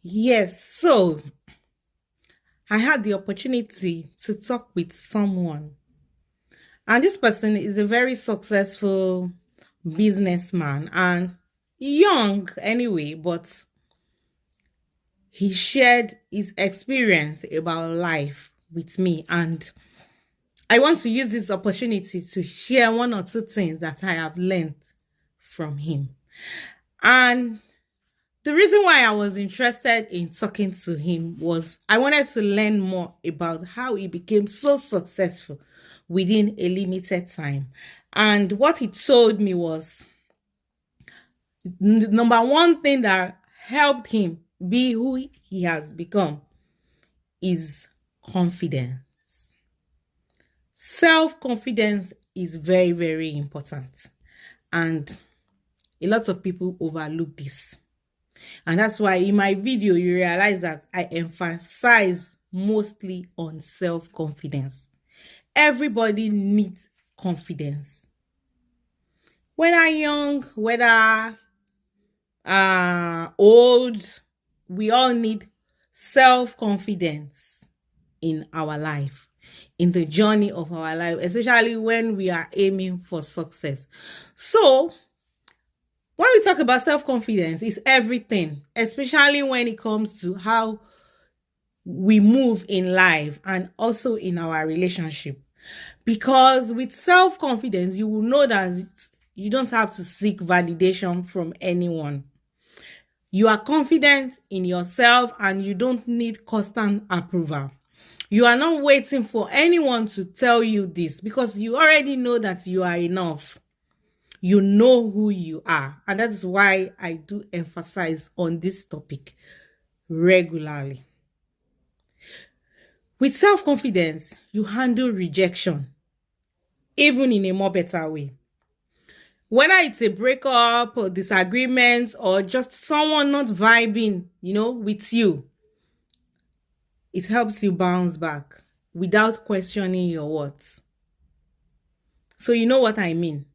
Yes, so I had the opportunity to talk with someone, and this person is a very successful businessman and young anyway, but he shared his experience about life with me. And I want to use this opportunity to share one or two things that I have learned from him. And the reason why I was interested in talking to him was I wanted to learn more about how he became so successful within a limited time. And what he told me was number one thing that helped him be who he has become is confidence. Self confidence is very, very important. And a lot of people overlook this. And that's why in my video, you realize that I emphasize mostly on self confidence. Everybody needs confidence. Whether young, whether old, we all need self confidence in our life, in the journey of our life, especially when we are aiming for success. So, when we talk about self confidence, it's everything, especially when it comes to how we move in life and also in our relationship. Because with self confidence, you will know that you don't have to seek validation from anyone. You are confident in yourself and you don't need constant approval. You are not waiting for anyone to tell you this because you already know that you are enough. You know who you are. And that is why I do emphasize on this topic regularly. With self-confidence, you handle rejection, even in a more better way. Whether it's a breakup or disagreement or just someone not vibing, with you, it helps you bounce back without questioning your worth. So you know what I mean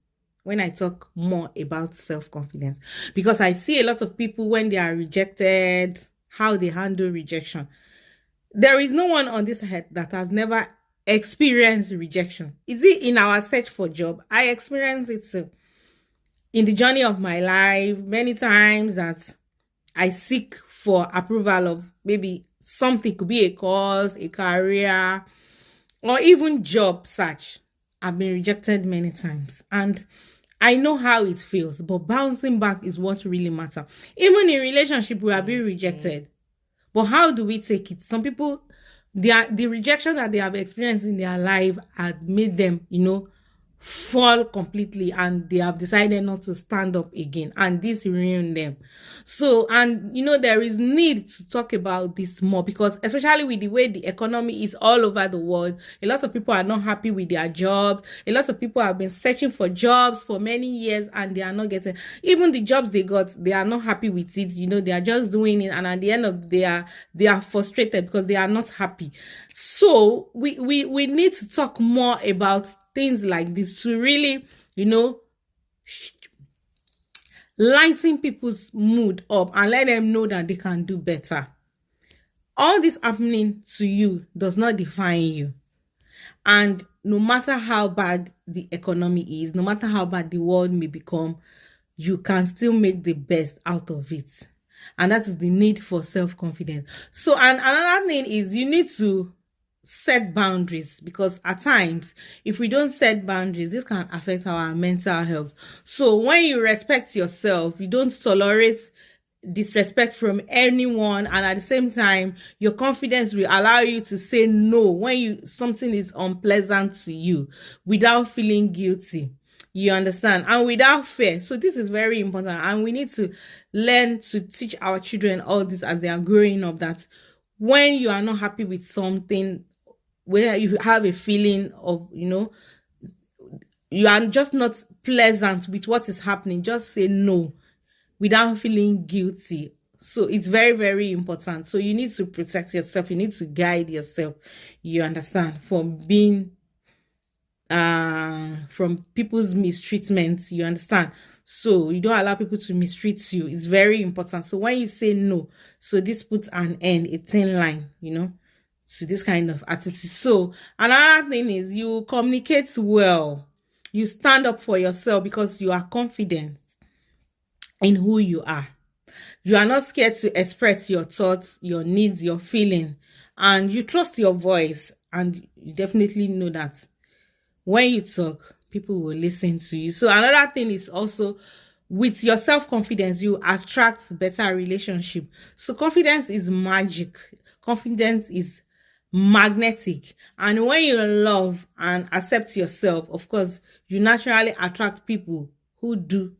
when I talk more about self-confidence. Because I see a lot of people when they are rejected, how they handle rejection. There is no one on this earth that has never experienced rejection. Is it in our search for job? I experienced it too. In the journey of my life, many times that I seek for approval of maybe something, could be a course, a career, or even job search. I've been rejected many times. And I know how it feels, but bouncing back is what really matters. Even in relationship, we are being rejected. But how do we take it? Some people, the rejection that they have experienced in their life had made them, fall completely, and they have decided not to stand up again, and this ruined them. So, and there is need to talk about this more, because especially with the way the economy is all over the world, a lot of people are not happy with their jobs. A lot of people have been searching for jobs for many years and they are not getting, even the jobs they got, they are not happy with it. They are just doing it, and at the end of they are frustrated because they are not happy. So we need to talk more about things like this to really, lighten people's mood up and let them know that they can do better. All this happening to you does not define you. And no matter how bad the economy is, no matter how bad the world may become, you can still make the best out of it. And that is the need for self-confidence. So, and another thing is you need to set boundaries, because at times if we don't set boundaries, this can affect our mental health. So when you respect yourself, you don't tolerate disrespect from anyone, and at the same time your confidence will allow you to say no when something is unpleasant to you without feeling guilty. You understand? And without fear. So this is very important, and we need to learn to teach our children all this as they are growing up, that when you are not happy with something, where you have a feeling of, you are just not pleasant with what is happening, just say no without feeling guilty. So it's very, very important. So you need to protect yourself. You need to guide yourself, you understand, from being from people's mistreatment, you understand. So you don't allow people to mistreat you. It's very important. So when you say no, so this puts an end, a thin line, to this kind of attitude. So another thing is you communicate well. You stand up for yourself because you are confident in who you are. You are not scared to express your thoughts, your needs, your feeling, and you trust your voice. And you definitely know that when you talk, people will listen to you. So another thing is also with your self-confidence, you attract better relationship. So confidence is magic. Confidence is magnetic. And when you love and accept yourself, of course, you naturally attract people who do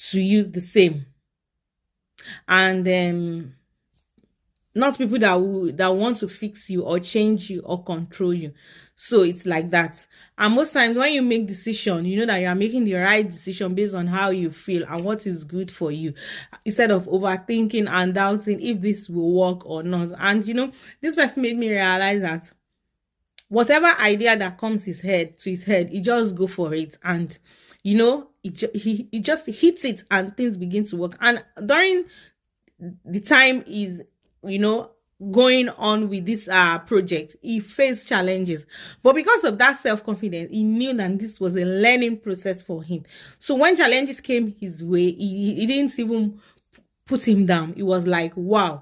to you the same. And not people that want to fix you or change you or control you. So it's like that. And most times when you make decision, you know that you are making the right decision based on how you feel and what is good for you, instead of overthinking and doubting if this will work or not. And this person made me realize that whatever idea that comes to his head, he just go for it. And he just hits it and things begin to work. And during the time is going on with this project, he faced challenges, but because of that self-confidence, he knew that this was a learning process for him. So when challenges came his way, he didn't even put him down. It was like, wow,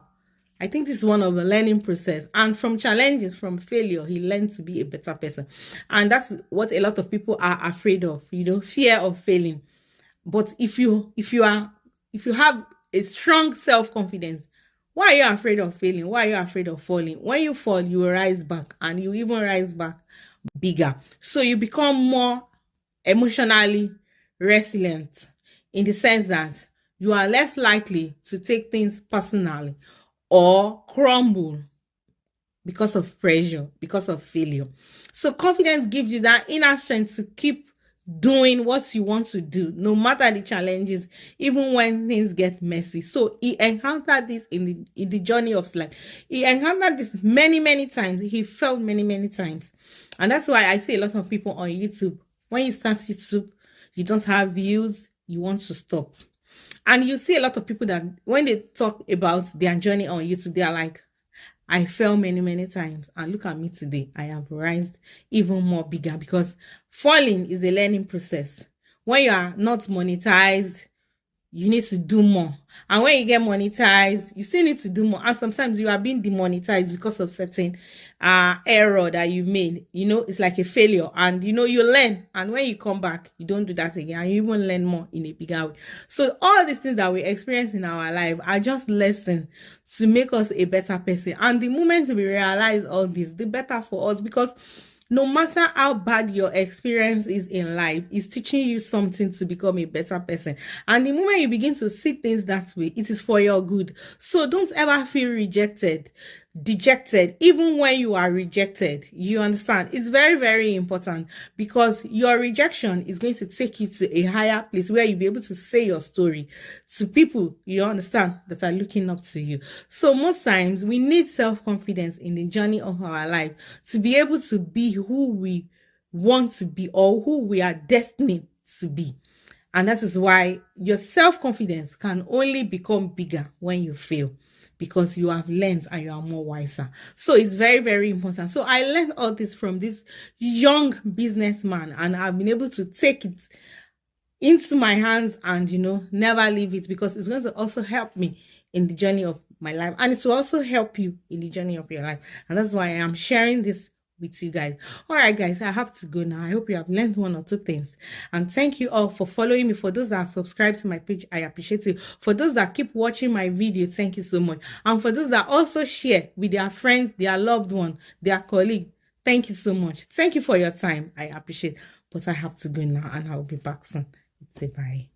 I think this is one of the learning process. And from challenges, from failure, he learned to be a better person. And that's what a lot of people are afraid of, fear of failing. But if you have a strong self-confidence, why are you afraid of failing? Why are you afraid of falling? When you fall, you will rise back, and you even rise back bigger. So you become more emotionally resilient, in the sense that you are less likely to take things personally or crumble because of pressure, because of failure. So confidence gives you that inner strength to keep doing what you want to do, no matter the challenges, even when things get messy. So he encountered this in the journey of his life. He encountered this many times. He failed many times. And that's why I see a lot of people on YouTube, when you start YouTube, you don't have views, you want to stop. And you see a lot of people that when they talk about their journey on YouTube, they are like, I fell many times, and look at me today. I have risen even more bigger, because falling is a learning process. When you are not monetized, you need to do more. And when you get monetized, you still need to do more. And sometimes you are being demonetized because of certain error that you made. It's like a failure. And you learn. And when you come back, you don't do that again. And you even learn more in a bigger way. So all these things that we experience in our life are just lessons to make us a better person. And the moment we realize all this, the better for us, because no matter how bad your experience is in life, it's teaching you something to become a better person. And the moment you begin to see things that way, it is for your good. So don't ever feel dejected, even when you are rejected. You understand? It's very important, because your rejection is going to take you to a higher place where you'll be able to say your story to people, you understand, that are looking up to you. So most times we need self-confidence in the journey of our life to be able to be who we want to be, or who we are destined to be. And that is why your self-confidence can only become bigger when you fail, because you have learned and you are more wiser. So it's very important. So I learned all this from this young businessman, and I've been able to take it into my hands and never leave it, because it's going to also help me in the journey of my life, and it will also help you in the journey of your life. And that's why I am sharing this with you guys. All right, guys, I have to go now. I hope you have learned one or two things, and thank you all for following me. For those that are subscribed to my page, I appreciate you. For those that keep watching my video, thank you so much. And for those that also share with their friends, their loved one, their colleague, thank you so much. Thank you for your time. I appreciate. But I have to go now, and I'll be back soon. It's a bye.